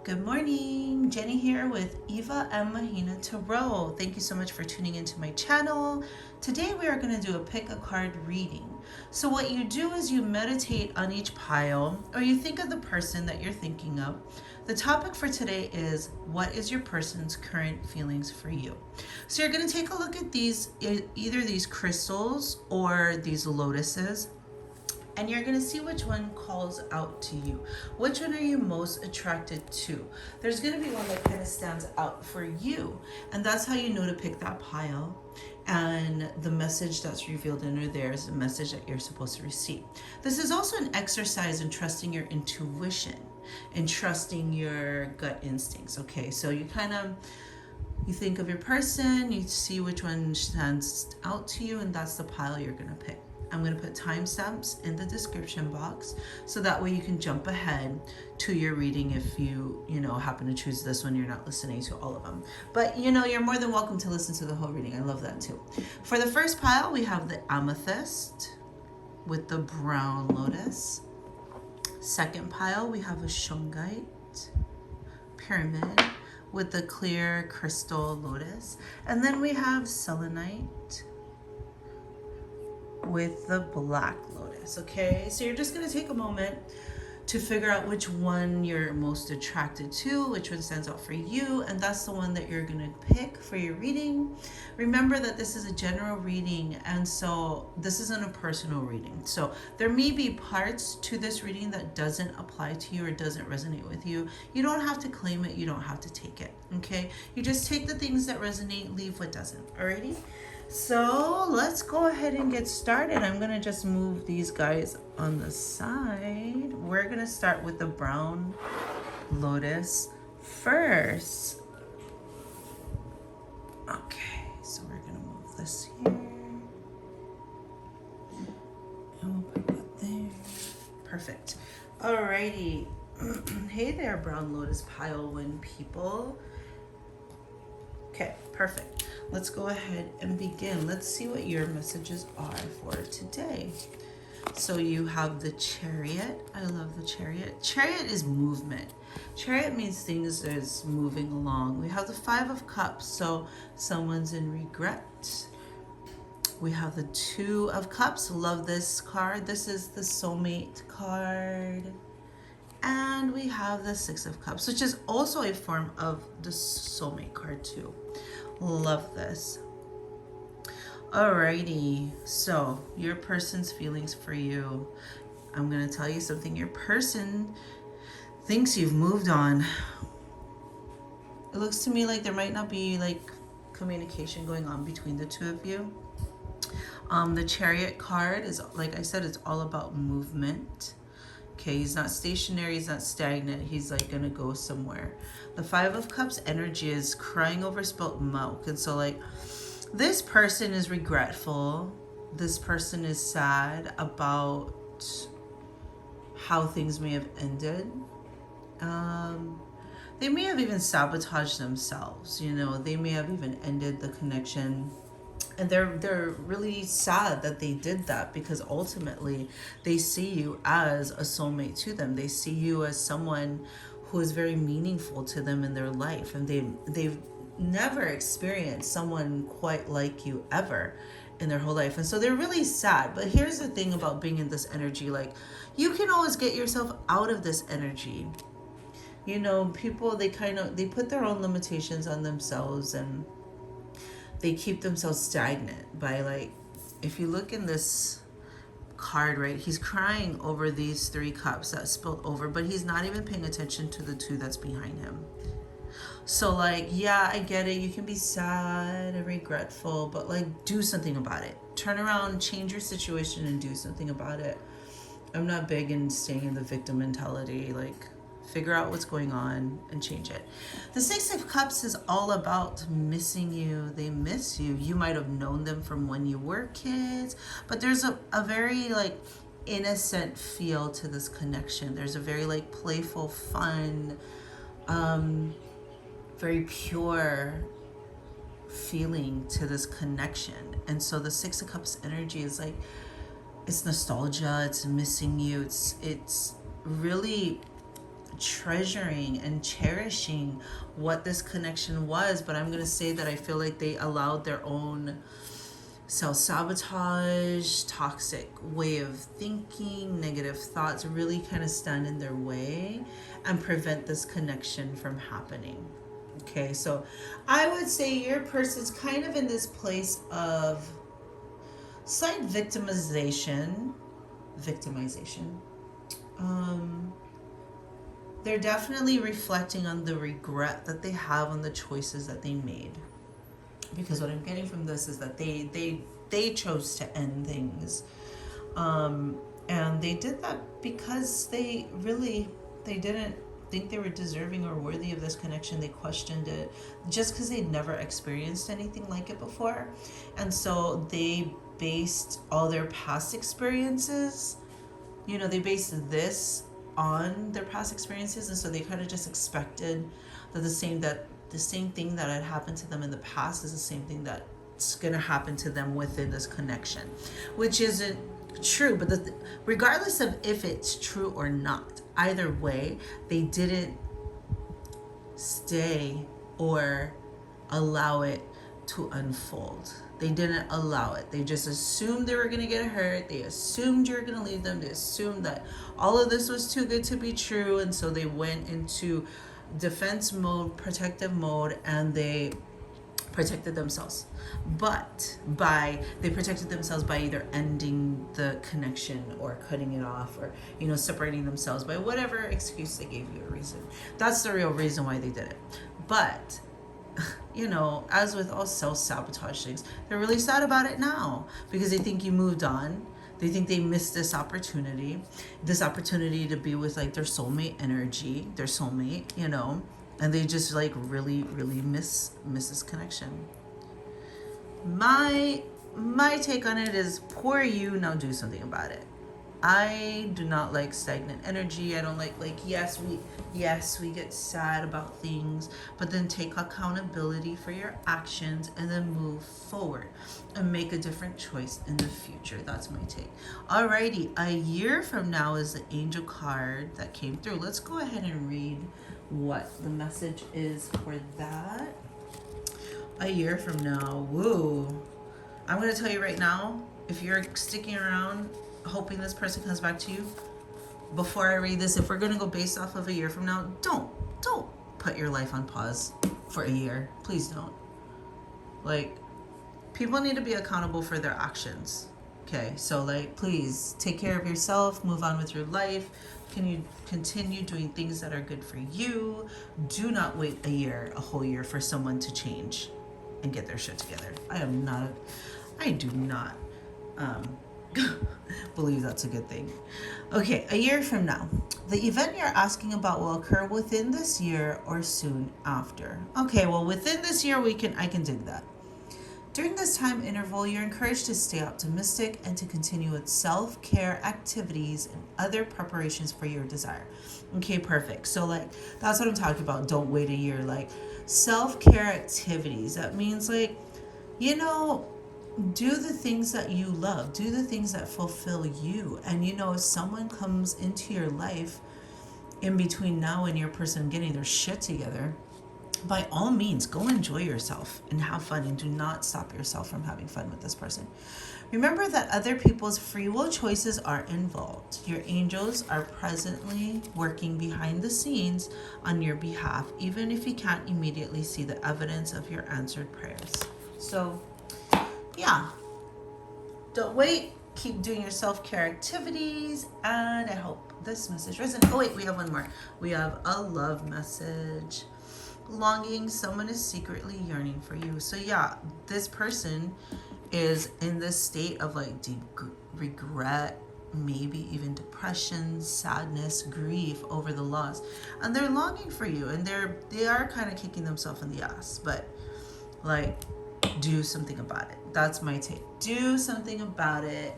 Good morning, Jenny here with Eva and Mahina Tarot. Thank you so much for tuning into my channel. Today we are going to do a pick a card reading. So what you do is you meditate on each pile or you think of the person that you're thinking of. The topic for today is what is your person's current feelings for you? So you're going to take a look at these, either these crystals or these lotuses, and you're going to see which one calls out to you. Which one are you most attracted to? There's going to be one that kind of stands out for you, and that's how you know to pick that pile. And the message that's revealed under there is the message that you're supposed to receive. This is also an exercise in trusting your intuition and trusting your gut instincts. Okay, so you think of your person, you see which one stands out to you, and that's the pile you're going to pick. I'm going to put timestamps in the description box so that way you can jump ahead to your reading if you happen to choose this one. You're not listening to all of them, but you're more than welcome to listen to the whole reading. I love that too. For the first pile, we have the Amethyst with the brown lotus. Second pile, we have a Shungite pyramid with the clear crystal lotus. And then we have Selenite with the black lotus. Okay, so you're just going to take a moment to figure out which one you're most attracted to, which one stands out for you, and that's the one that you're going to pick for your reading. Remember that this is a general reading, and so this isn't a personal reading. So there may be parts to this reading that doesn't apply to you or doesn't resonate with you. You don't have to claim it, you don't have to take it. Okay, you just take the things that resonate, leave what doesn't. Alrighty, so let's go ahead and get started. I'm gonna just move these guys on the side. We're gonna start with the brown lotus first. Okay, so we're gonna move this here. And we'll put that there. Perfect. Alrighty. Hey there, brown lotus pile one people. Okay, perfect. Let's go ahead and begin. Let's see what your messages are for today. So you have the Chariot. I love the Chariot. Chariot is movement. Chariot means things is moving along. We have the Five of Cups, so someone's in regret. We have the Two of Cups. Love this card. This is the soulmate card. And we have the Six of Cups, which is also a form of the soulmate card too. Love this. Alrighty, so your person's feelings for you. I'm going to tell you something. Your person thinks you've moved on. It looks to me like there might not be like communication going on between the two of you. The Chariot card is, like I said, it's all about movement. Okay, he's not stationary, he's not stagnant, he's like gonna go somewhere. The Five of Cups energy is crying over spilt milk. And so like this person is regretful. This person is sad about how things may have ended. They may have even sabotaged themselves, they may have even ended the connection. And they're really sad that they did that, because ultimately they see you as a soulmate to them. They see you as someone who is very meaningful to them in their life, and they've never experienced someone quite like you ever in their whole life. And so they're really sad. But here's the thing about being in this energy, like you can always get yourself out of this energy. People, they put their own limitations on themselves, and they keep themselves stagnant by, like, if you look in this card, right, he's crying over these three cups that spilled over, but he's not even paying attention to the two that's behind him. So like, yeah, I get it, you can be sad and regretful, but like do something about it. Turn around, change your situation, and do something about it. I'm not big in staying in the victim mentality. Like, figure out what's going on and change it. The Six of Cups is all about missing you. They miss you. You might have known them from when you were kids, but there's a very like innocent feel to this connection. There's a very like playful, fun, very pure feeling to this connection. And so the Six of Cups energy is like, it's nostalgia, it's missing you, it's really treasuring and cherishing what this connection was. But I'm going to say that I feel like they allowed their own self-sabotage, toxic way of thinking, negative thoughts really kind of stand in their way and prevent this connection from happening. Okay, so I would say your person's kind of in this place of slight victimization. They're definitely reflecting on the regret that they have on the choices that they made. Because what I'm getting from this is that they chose to end things. And they did that because they didn't think they were deserving or worthy of this connection. They questioned it just because they'd never experienced anything like it before. And so they based all their past experiences, they based this on their past experiences. And so they kind of just expected that the same thing that had happened to them in the past is the same thing that's going to happen to them within this connection, which isn't true. But regardless of if it's true or not, either way, they didn't stay or allow it to unfold. They didn't allow it. They just assumed they were going to get hurt. They assumed you were going to leave them. They assumed that all of this was too good to be true. And so they went into defense mode, protective mode, and they protected themselves. But they protected themselves by either ending the connection or cutting it off or, separating themselves by whatever excuse they gave you a reason. That's the real reason why they did it. But as with all self-sabotage things, they're really sad about it now because they think you moved on. They think they missed this opportunity to be with like their soulmate energy, their soulmate, and they just like really, really miss this connection. My take on it is poor you, now do something about it. I do not like stagnant energy. I don't like yes we get sad about things, but then take accountability for your actions and then move forward and make a different choice in the future. That's my take. Alrighty, a year from now is the angel card that came through. Let's go ahead and read what the message is for that. A year from now, woo. I'm going to tell you right now, if you're sticking around hoping this person comes back to you, before I read this, if we're going to go based off of a year from now, don't put your life on pause for a year. Please don't. People need to be accountable for their actions. Okay, so please take care of yourself, move on with your life. Can you continue doing things that are good for you? Do not wait a whole year for someone to change and get their shit together. I do not believe that's a good thing. Okay, a year from now. The event you're asking about will occur within this year or soon after. Okay, well, within this year, I can dig that. During this time interval, you're encouraged to stay optimistic and to continue with self-care activities and other preparations for your desire. Okay, perfect. So that's what I'm talking about. Don't wait a year. Self-care activities. That means do the things that you love. Do the things that fulfill you. And if someone comes into your life in between now and your person getting their shit together, by all means, go enjoy yourself and have fun, and do not stop yourself from having fun with this person. Remember that other people's free will choices are involved. Your angels are presently working behind the scenes on your behalf, even if you can't immediately see the evidence of your answered prayers. So, yeah, don't wait. Keep doing your self-care activities, and I hope this message resonates. Oh wait, we have one more. We have a love message. Longing, someone is secretly yearning for you. So yeah, this person is in this state of deep regret, maybe even depression, sadness, grief over the loss, and they're longing for you, and they are kind of kicking themselves in the ass, but do something about it. That's my take. Do something about it.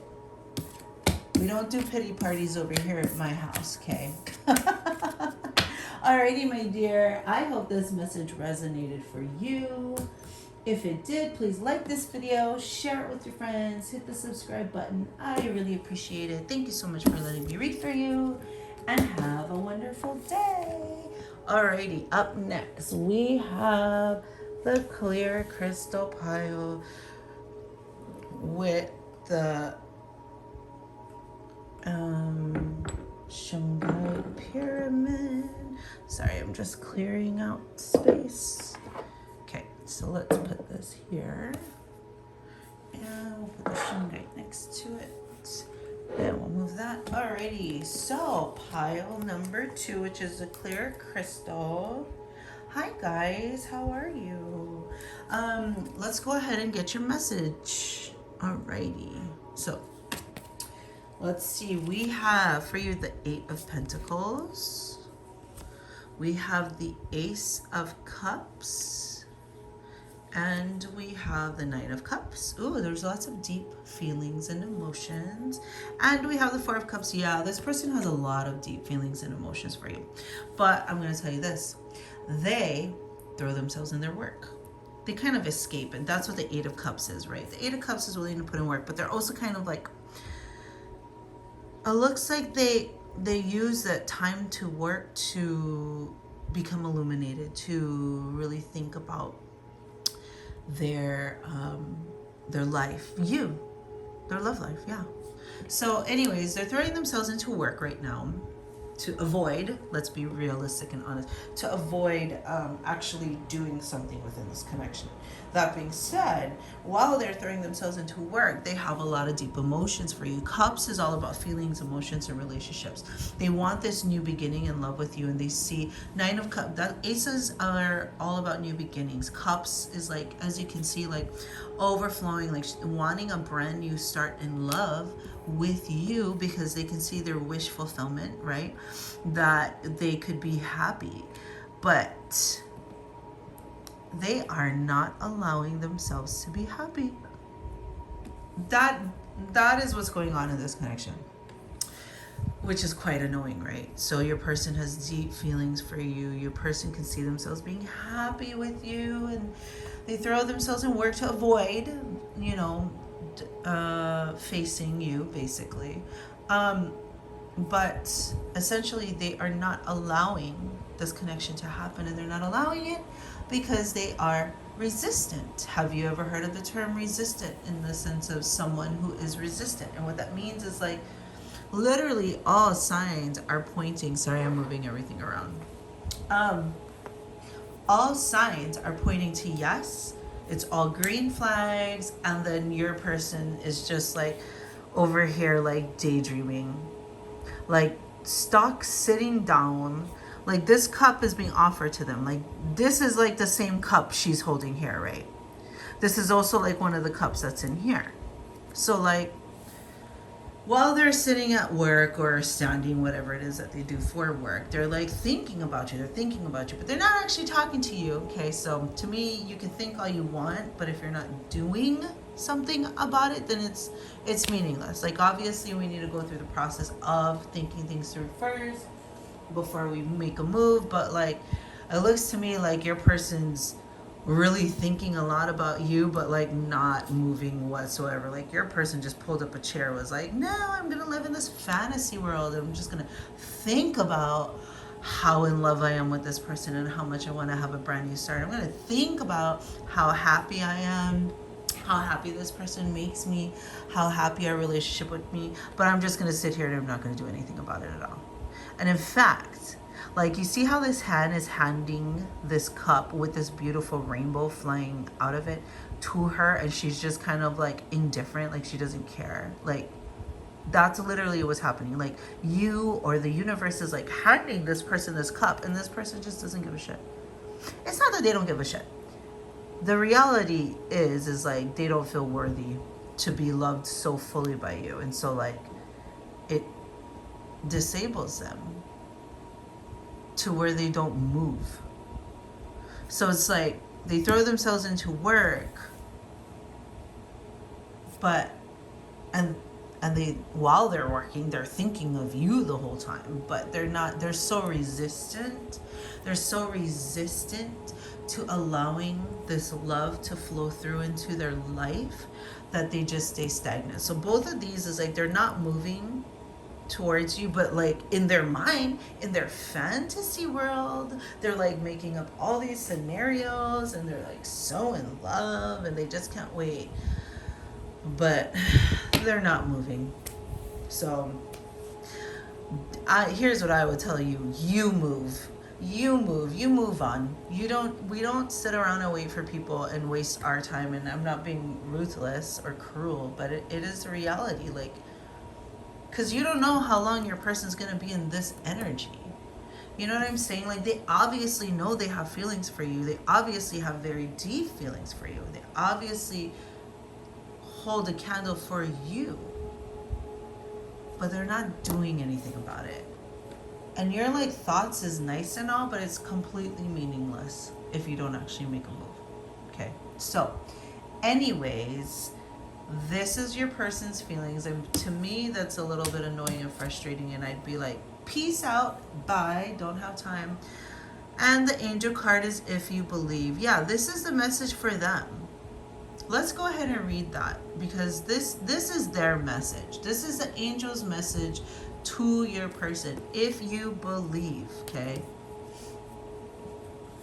We don't do pity parties over here at my house, okay? Alrighty, my dear. I hope this message resonated for you. If it did, please like this video, share it with your friends, hit the subscribe button. I really appreciate it. Thank you so much for letting me read for you. and have a wonderful day. Alrighty, up next we have the clear crystal pile with the Shungite pyramid. Sorry, I'm just clearing out space. Okay, so let's put this here. And we'll put the Shungite next to it. And we'll move that. Alrighty, so pile number 2, which is a clear crystal. Hi guys, how are you? Let's go ahead and get your message. Alrighty, so let's see. We have for you the 8 of Pentacles. We have the Ace of Cups. And we have the Knight of Cups. Ooh, there's lots of deep feelings and emotions. And we have the 4 of Cups. Yeah, this person has a lot of deep feelings and emotions for you. But I'm going to tell you this. They throw themselves in their work. They kind of escape. And that's what the 8 of Cups is, right? The 8 of Cups is willing to put in work. But they're also kind of like... It looks like they use that time to work to become illuminated. To really think about their life, their love life. Yeah. So anyways, they're throwing themselves into work right now to avoid, let's be realistic and honest, to avoid actually doing something within this connection. That being said, while they're throwing themselves into work, they have a lot of deep emotions for you. Cups is all about feelings, emotions, and relationships. They want this new beginning in love with you, and they see 9 of Cups. That Aces are all about new beginnings. Cups is like, as you can see, like overflowing, like wanting a brand new start in love with you, because they can see their wish fulfillment, right? That they could be happy, but they are not allowing themselves to be happy. That is what's going on in this connection, which is quite annoying, right? So your person has deep feelings for you. Your person can see themselves being happy with you, and they throw themselves in work to avoid, facing you, basically. But essentially they are not allowing this connection to happen, and they're not allowing it because they are resistant. Have you ever heard of the term resistant, in the sense of someone who is resistant? And what that means is like literally all signs are pointing, sorry, I'm moving everything around. All signs are pointing to yes. It's all green flags, and then your person is just like over here like daydreaming, like stuck sitting down. Like this cup is being offered to them. Like this is like the same cup she's holding here, right? This is also like one of the cups that's in here. So like while they're sitting at work or standing, whatever it is that they do for work, they're like thinking about you. They're thinking about you, but they're not actually talking to you. Okay, so to me, you can think all you want, but if you're not doing something about it, then it's meaningless. Like obviously we need to go through the process of thinking things through first before we make a move, but like it looks to me like your person's really thinking a lot about you, but like not moving whatsoever. Like your person just pulled up a chair, was like, no, I'm gonna live in this fantasy world. I'm just gonna think about how in love I am with this person and how much I want to have a brand new start. I'm gonna think about how happy I am, how happy this person makes me, how happy our relationship with me, but I'm just gonna sit here and I'm not gonna do anything about it at all. And in fact, like you see how this hand is handing this cup with this beautiful rainbow flying out of it to her, and she's just kind of like indifferent, like she doesn't care. Like that's literally what's happening. Like you or the universe is like handing this person this cup, and this person just doesn't give a shit. It's not that they don't give a shit. The reality is like they don't feel worthy to be loved so fully by you, and so like it disables them to where they don't move. So it's like they throw themselves into work, but and they, while they're working, they're thinking of you the whole time, but they're so resistant. They're so resistant to allowing this love to flow through into their life that they just stay stagnant. So both of these is like they're not moving towards you, but like in their mind, in their fantasy world, they're like making up all these scenarios and they're like so in love and they just can't wait. But they're not moving. So here's what I would tell you. You move. You move. You move on. We don't sit around and wait for people and waste our time. And I'm not being ruthless or cruel, but it is a reality. Like, because you don't know how long your person's going to be in this energy. You know what I'm saying? Like, they obviously know they have feelings for you. They obviously have very deep feelings for you. They obviously hold a candle for you. But they're not doing anything about it. And your like thoughts is nice and all, but it's completely meaningless if you don't actually make a move. Okay? So, anyways, this is your person's feelings, and to me that's a little bit annoying and frustrating, and I'd be like, peace out, bye, don't have time. And the angel card is if you believe. Yeah, this is the message for them. Let's go ahead and read that, because this is their message. This is the angel's message to your person. If you believe, okay?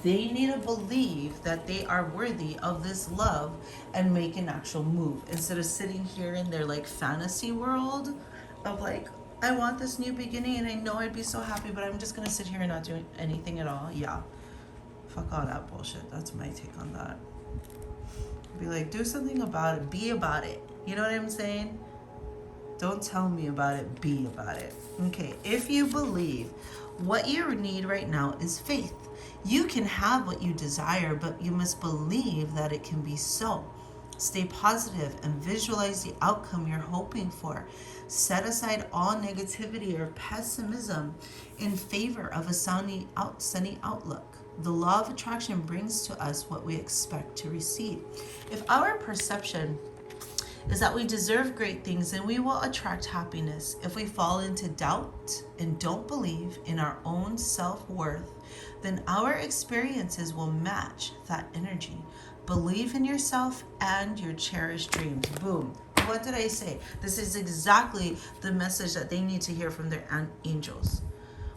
They need to believe that they are worthy of this love and make an actual move, instead of sitting here in their like fantasy world of like, I want this new beginning and I know I'd be so happy, but I'm just gonna sit here and not do anything at all. Yeah, fuck all that bullshit. That's my take on that. Be like, do something about it. Be about it. You know what I'm saying? Don't tell me about it. Be about it. Okay, if you believe, what you need right now is faith. You can have what you desire, but you must believe that it can be so. Stay positive and visualize the outcome you're hoping for. Set aside all negativity or pessimism in favor of a sunny outlook. The law of attraction brings to us what we expect to receive. If our perception is that we deserve great things, then we will attract happiness. If we fall into doubt and don't believe in our own self-worth, then our experiences will match that energy. Believe in yourself and your cherished dreams. Boom. What did I say? This is exactly the message that they need to hear from their angels.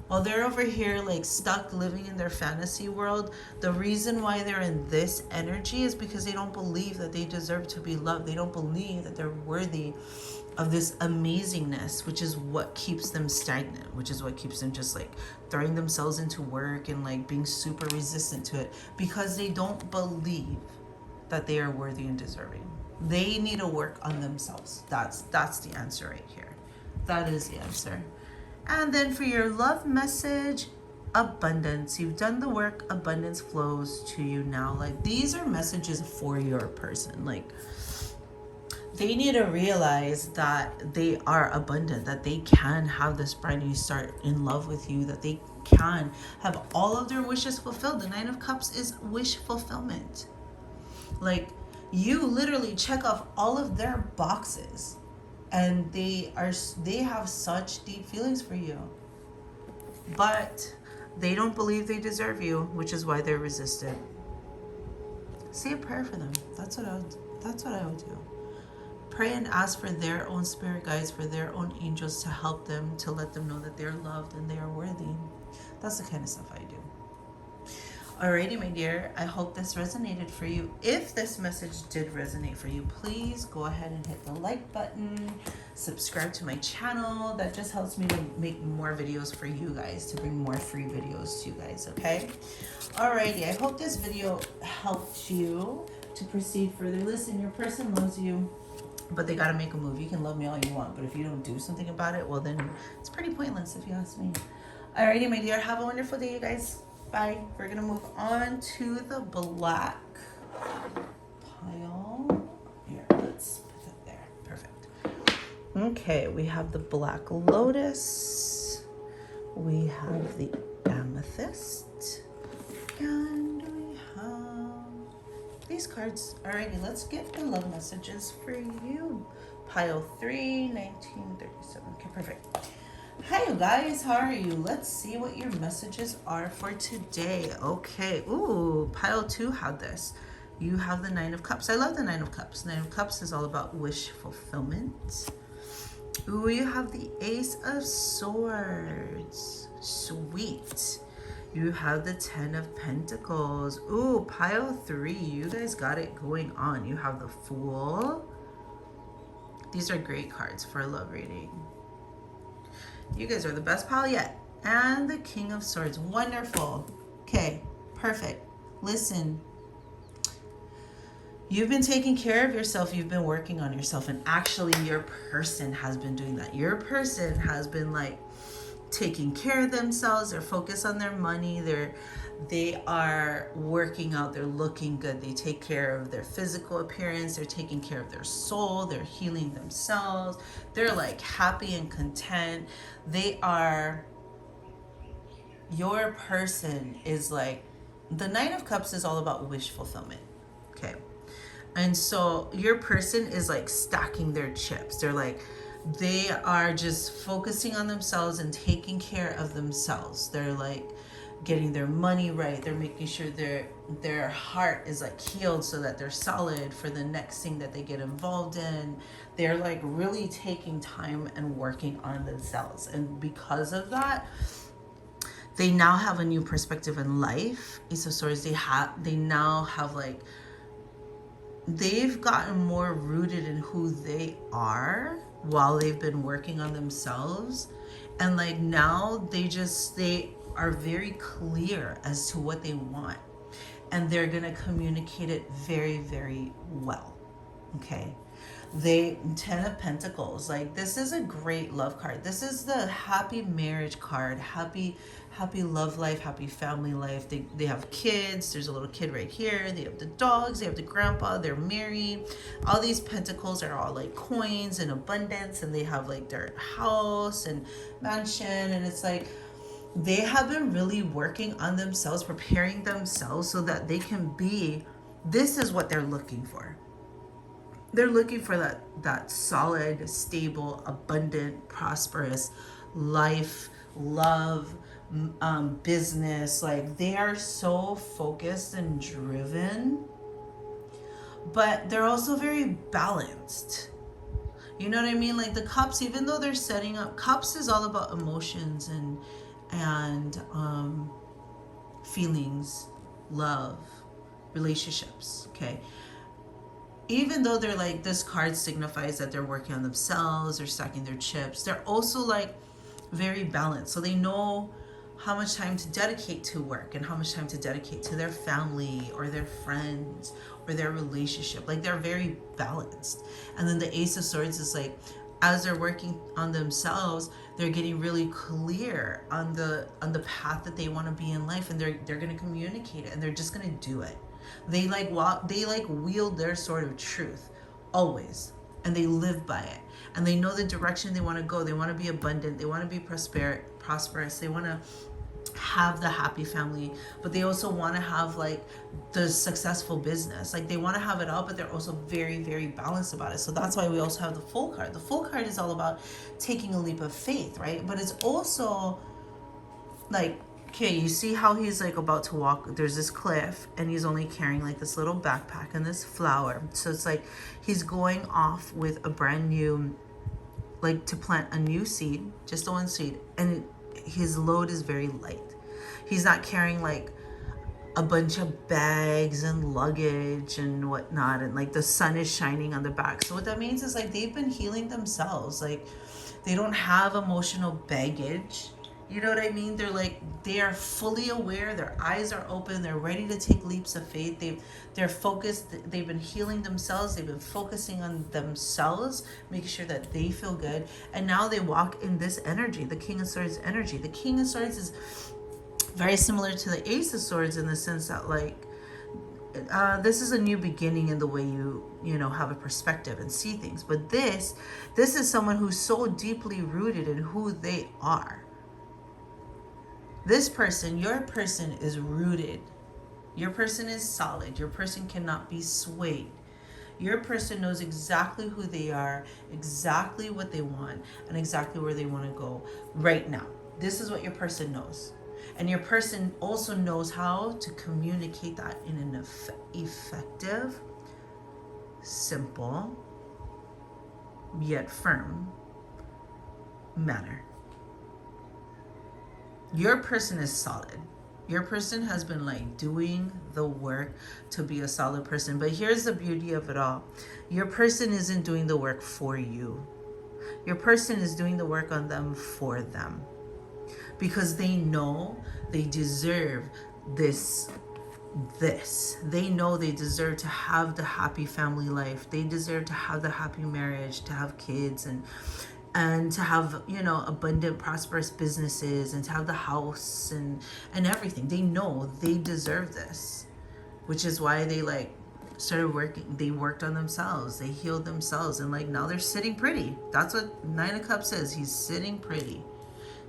While they're over here like stuck living in their fantasy world, the reason why they're in this energy is because they don't believe that they deserve to be loved. They don't believe that they're worthy of this amazingness, which is what keeps them stagnant, which is what keeps them just like throwing themselves into work and like being super resistant to it, because they don't believe that they are worthy and deserving. They need to work on themselves. That's the answer right here. That is the answer. And then for your love message, abundance. You've done the work, abundance flows to you now. Like, these are messages for your person. Like, they need to realize that they are abundant, that they can have this brand new start in love with you, that they can have all of their wishes fulfilled. The Nine of Cups is wish fulfillment. Like, you literally check off all of their boxes, and they have such deep feelings for you, but they don't believe they deserve you, which is why they're resistant. Say a prayer for them. That's what I would do. Pray and ask for their own spirit guides, for their own angels to help them, to let them know that they're loved and they are worthy. That's the kind of stuff I do. Alrighty, my dear, I hope this resonated for you. If this message did resonate for you, please go ahead and hit the like button, subscribe to my channel. That just helps me to make more videos for you guys, to bring more free videos to you guys, okay? Alrighty, I hope this video helped you to proceed further. Listen, your person loves you, but they gotta make a move. You can love me all you want, but if you don't do something about it, well then it's pretty pointless, if you ask me. Alrighty, my dear, have a wonderful day, you guys. Bye. We're gonna move on to the black pile. Here, let's put it there. Perfect. Okay, we have the black lotus. We have the amethyst. And we have these cards. Alrighty, let's get the love messages for you. Pile 3, 1937. Okay, perfect. Hi, you guys. How are you? Let's see what your messages are for today. Okay. Ooh, pile 2 had this. You have the Nine of Cups. I love the Nine of Cups. Nine of Cups is all about wish fulfillment. Ooh, you have the Ace of Swords. Sweet. You have the Ten of Pentacles. Ooh, pile 3. You guys got it going on. You have the Fool. These are great cards for a love reading. You guys are the best pile yet. And the King of Swords. Wonderful. Okay, perfect. Listen. You've been taking care of yourself. You've been working on yourself. And actually, your person has been doing that. Your person has been like taking care of themselves. They're focused on their money. They are working out. They're looking good. They take care of their physical appearance. They're taking care of their soul. They're healing themselves. They're like happy and content. Your person is like, the Knight of Cups is all about wish fulfillment. Okay. And so your person is like stacking their chips. They are just focusing on themselves and taking care of themselves. They're like getting their money right. They're making sure their heart is like healed so that they're solid for the next thing that they get involved in. They're like really taking time and working on themselves. And because of that, they now have a new perspective in life. Ace of Swords, they now have like, they've gotten more rooted in who they are while they've been working on themselves. And like now they are very clear as to what they want. And they're going to communicate it very, very well. Okay. Ten of Pentacles, like this is a great love card. This is the happy marriage card, happy love life, happy family life. They have kids. There's a little kid right here. They have the dogs. They have the grandpa. They're married. All these pentacles are all like coins and abundance, and they have like their house and mansion, and it's like they have been really working on themselves, preparing themselves so that they can be, this is what they're looking for. They're looking for that solid, stable, abundant, prosperous life, love, business. Like they are so focused and driven, but they're also very balanced. You know what I mean? Like the cups, even though they're setting up, cups is all about emotions and feelings, love, relationships. Okay. Even though they're like, this card signifies that they're working on themselves or stacking their chips, they're also like very balanced. So they know how much time to dedicate to work and how much time to dedicate to their family or their friends or their relationship. Like they're very balanced. And then the Ace of Swords is like, as they're working on themselves, they're getting really clear on the path that they want to be in life, and they're going to communicate it, and they're just going to do it. They wield their sword of truth always, and they live by it, and they know the direction they want to go. They want to be abundant. They want to be prosperous. They want to have the happy family, but they also want to have like the successful business. Like they want to have it all, but they're also very, very balanced about it. So that's why we also have the Fool card. The Fool card is all about taking a leap of faith, right? But it's also like, okay, you see how he's like about to walk, there's this cliff, and he's only carrying like this little backpack and this flower. So it's like he's going off with a brand new, like to plant a new seed, just the one seed, and his load is very light. He's not carrying like a bunch of bags and luggage and whatnot, and like the sun is shining on the back. So what that means is like they've been healing themselves. Like they don't have emotional baggage. You know what I mean? They are fully aware. Their eyes are open. They're ready to take leaps of faith. They're focused. They've been healing themselves. They've been focusing on themselves, making sure that they feel good. And now they walk in this energy, the King of Swords energy. The King of Swords is very similar to the Ace of Swords in the sense that like, this is a new beginning in the way you have a perspective and see things. But this is someone who's so deeply rooted in who they are. This person, your person is rooted. Your person is solid. Your person cannot be swayed. Your person knows exactly who they are, exactly what they want, and exactly where they want to go right now. This is what your person knows. And your person also knows how to communicate that in an effective, simple, yet firm manner. Your person is solid. Your person has been like doing the work to be a solid person. But here's the beauty of it all. Your person isn't doing the work for you. Your person is doing the work on them for them. Because they know they deserve this. They know they deserve to have the happy family life. They deserve to have the happy marriage, to have kids, and to have, you know, abundant, prosperous businesses, and to have the house and everything. They know they deserve this, which is why they like started working. They worked on themselves. They healed themselves, and like now they're sitting pretty. That's what Nine of Cups says. He's sitting pretty.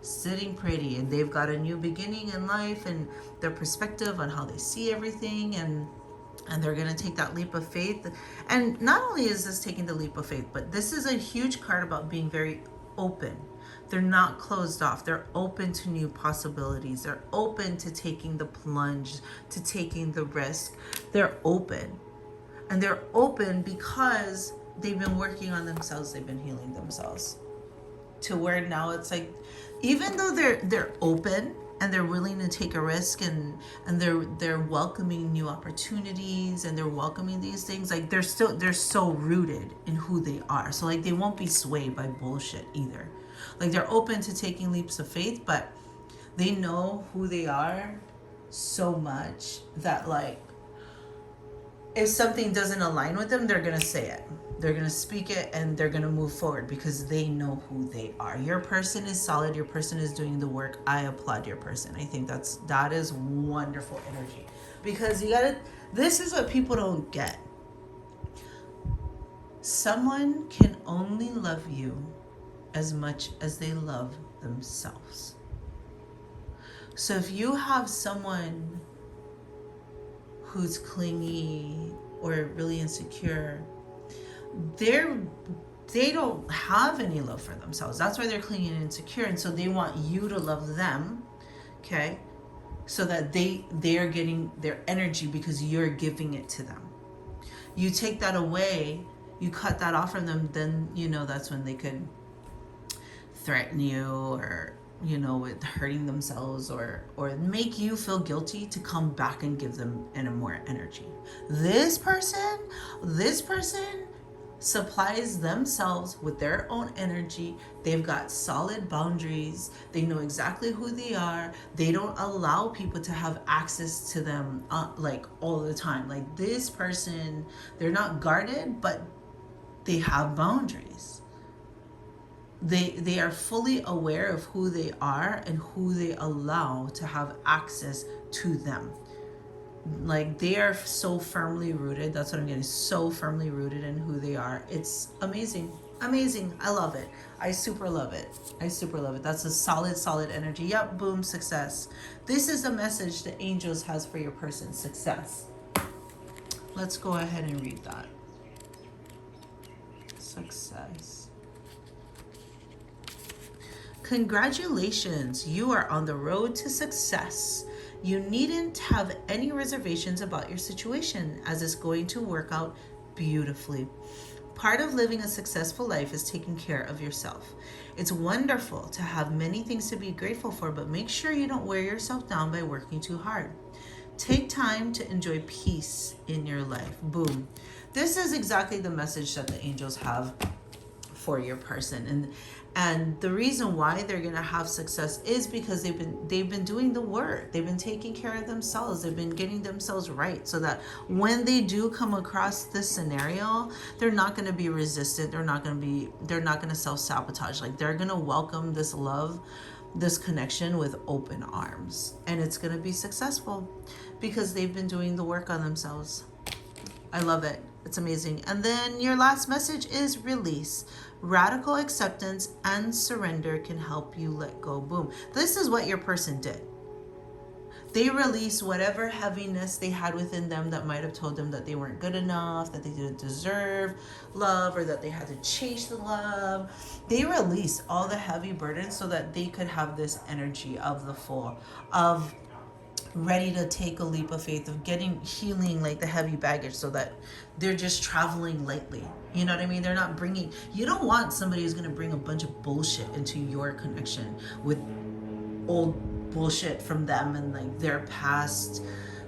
Sitting pretty, and they've got a new beginning in life, and their perspective on how they see everything, and they're going to take that leap of faith. And not only is this taking the leap of faith, but this is a huge card about being very open. They're not closed off. They're open to new possibilities. They're open to taking the plunge, to taking the risk. They're open. And they're open because they've been working on themselves. They've been healing themselves. To where now it's like, even though they're open and they're willing to take a risk, and they're welcoming new opportunities, and they're welcoming these things, like they're so rooted in who they are. So like they won't be swayed by bullshit either. Like they're open to taking leaps of faith, but they know who they are so much that like if something doesn't align with them, they're gonna say it. They're going to speak it, and they're going to move forward because they know who they are. Your person is solid. Your person is doing the work. I applaud your person. I think that is wonderful energy, because this is what people don't get. Someone can only love you as much as they love themselves. So if you have someone who's clingy or really insecure, they don't have any love for themselves. That's why they're clingy and insecure, and so they want you to love them, okay, so that they are getting their energy because you're giving it to them. You take that away, you cut that off from them, then you know that's when they could threaten you, or you know, with hurting themselves, or make you feel guilty to come back and give them more energy. This person supplies themselves with their own energy. They've got solid boundaries. They know exactly who they are. They don't allow people to have access to them like all the time. Like this person, they're not guarded, but they have boundaries. They are fully aware of who they are and who they allow to have access to them. Like they are so firmly rooted. That's what I'm getting. So firmly rooted in who they are. It's amazing. Amazing. I love it. I super love it. That's a solid energy. Yep. Boom. Success. This is the message the angels has for your person. Success. Let's go ahead and read that. Success. Congratulations. You are on the road to success. You needn't have any reservations about your situation, as it's going to work out beautifully. Part of living a successful life is taking care of yourself. It's wonderful to have many things to be grateful for, but make sure you don't wear yourself down by working too hard. Take time to enjoy peace in your life. Boom. This is exactly the message that the angels have for your person. And the reason why they're going to have success is because they've been doing the work. They've been taking care of themselves. They've been getting themselves right, so that when they do come across this scenario, they're not going to be resistant. They're not going to self-sabotage. Like they're going to welcome this love, this connection with open arms, and it's going to be successful because they've been doing the work on themselves. I love it. It's amazing. And then your last message is release. Radical acceptance and surrender can help you let go. Boom. This is what your person did. They released whatever heaviness they had within them that might have told them that they weren't good enough, that they didn't deserve love, or that they had to chase the love. They released all the heavy burdens so that they could have this energy of the full, of ready to take a leap of faith, of healing like the heavy baggage, so that they're just traveling lightly. You know what I mean? They're not bringing, you don't want somebody who's going to bring a bunch of bullshit into your connection with old bullshit from them and like their past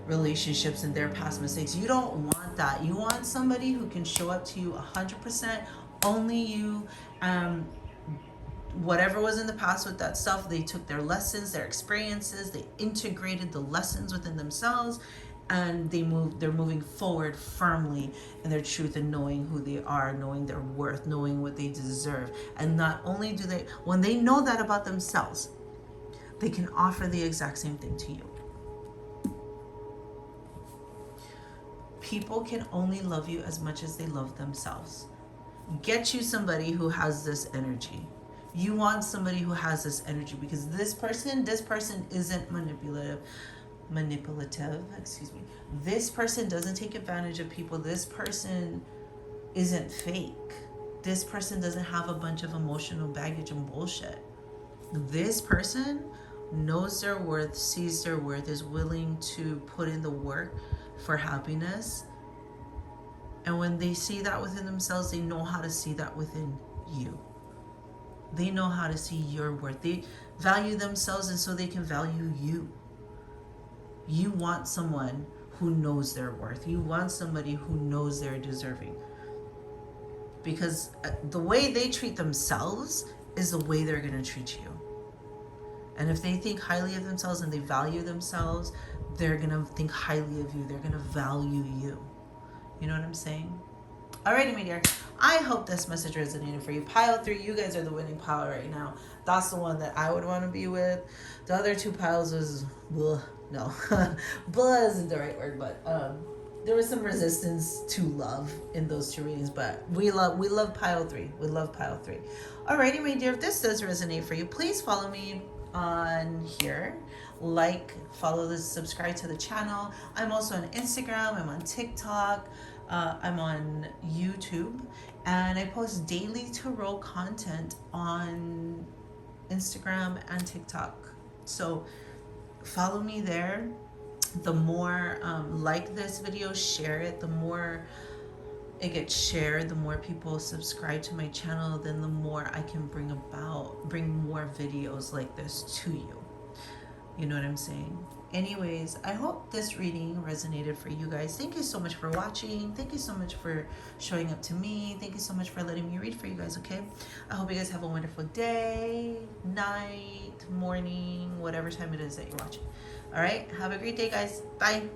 relationships and their past mistakes. You don't want that. You want somebody who can show up to you 100%, only you. Whatever was in the past with that stuff, they took their lessons, their experiences, they integrated the lessons within themselves, and they're moving forward firmly in their truth and knowing who they are, knowing their worth, knowing what they deserve. And not only do they, when they know that about themselves, they can offer the exact same thing to you. People can only love you as much as they love themselves. Get you somebody who has this energy. You want somebody who has this energy, because this person isn't manipulative, excuse me. This person doesn't take advantage of people. This person isn't fake. This person doesn't have a bunch of emotional baggage and bullshit. This person knows their worth, sees their worth, is willing to put in the work for happiness. And when they see that within themselves, they know how to see that within you. They know how to see your worth. They value themselves, and so they can value you. You want someone who knows their worth. You want somebody who knows they're deserving. Because the way they treat themselves is the way they're going to treat you. And if they think highly of themselves and they value themselves, they're going to think highly of you. They're going to value you. You know what I'm saying? Alrighty, my dear. I hope this message resonated for you. Pile 3, you guys are the winning pile right now. That's the one that I would want to be with. The other 2 piles was, blah, no. Blah isn't the right word, but there was some resistance to love in those 2 readings, but we love pile 3. We love pile 3. Alrighty, my dear. If this does resonate for you, please follow me on here. Follow this, subscribe to the channel. I'm also on Instagram. I'm on TikTok. I'm on YouTube, and I post daily tarot content on Instagram and TikTok. So follow me there. The more like this video, share it, the more it gets shared, the more people subscribe to my channel, then the more I can bring more videos like this to you. You know what I'm saying? Anyways, I hope this reading resonated for you guys. Thank you so much for watching. Thank you so much for showing up to me. Thank you so much for letting me read for you guys, okay? I hope you guys have a wonderful day, night, morning, whatever time it is that you're watching. All right? Have a great day, guys. Bye.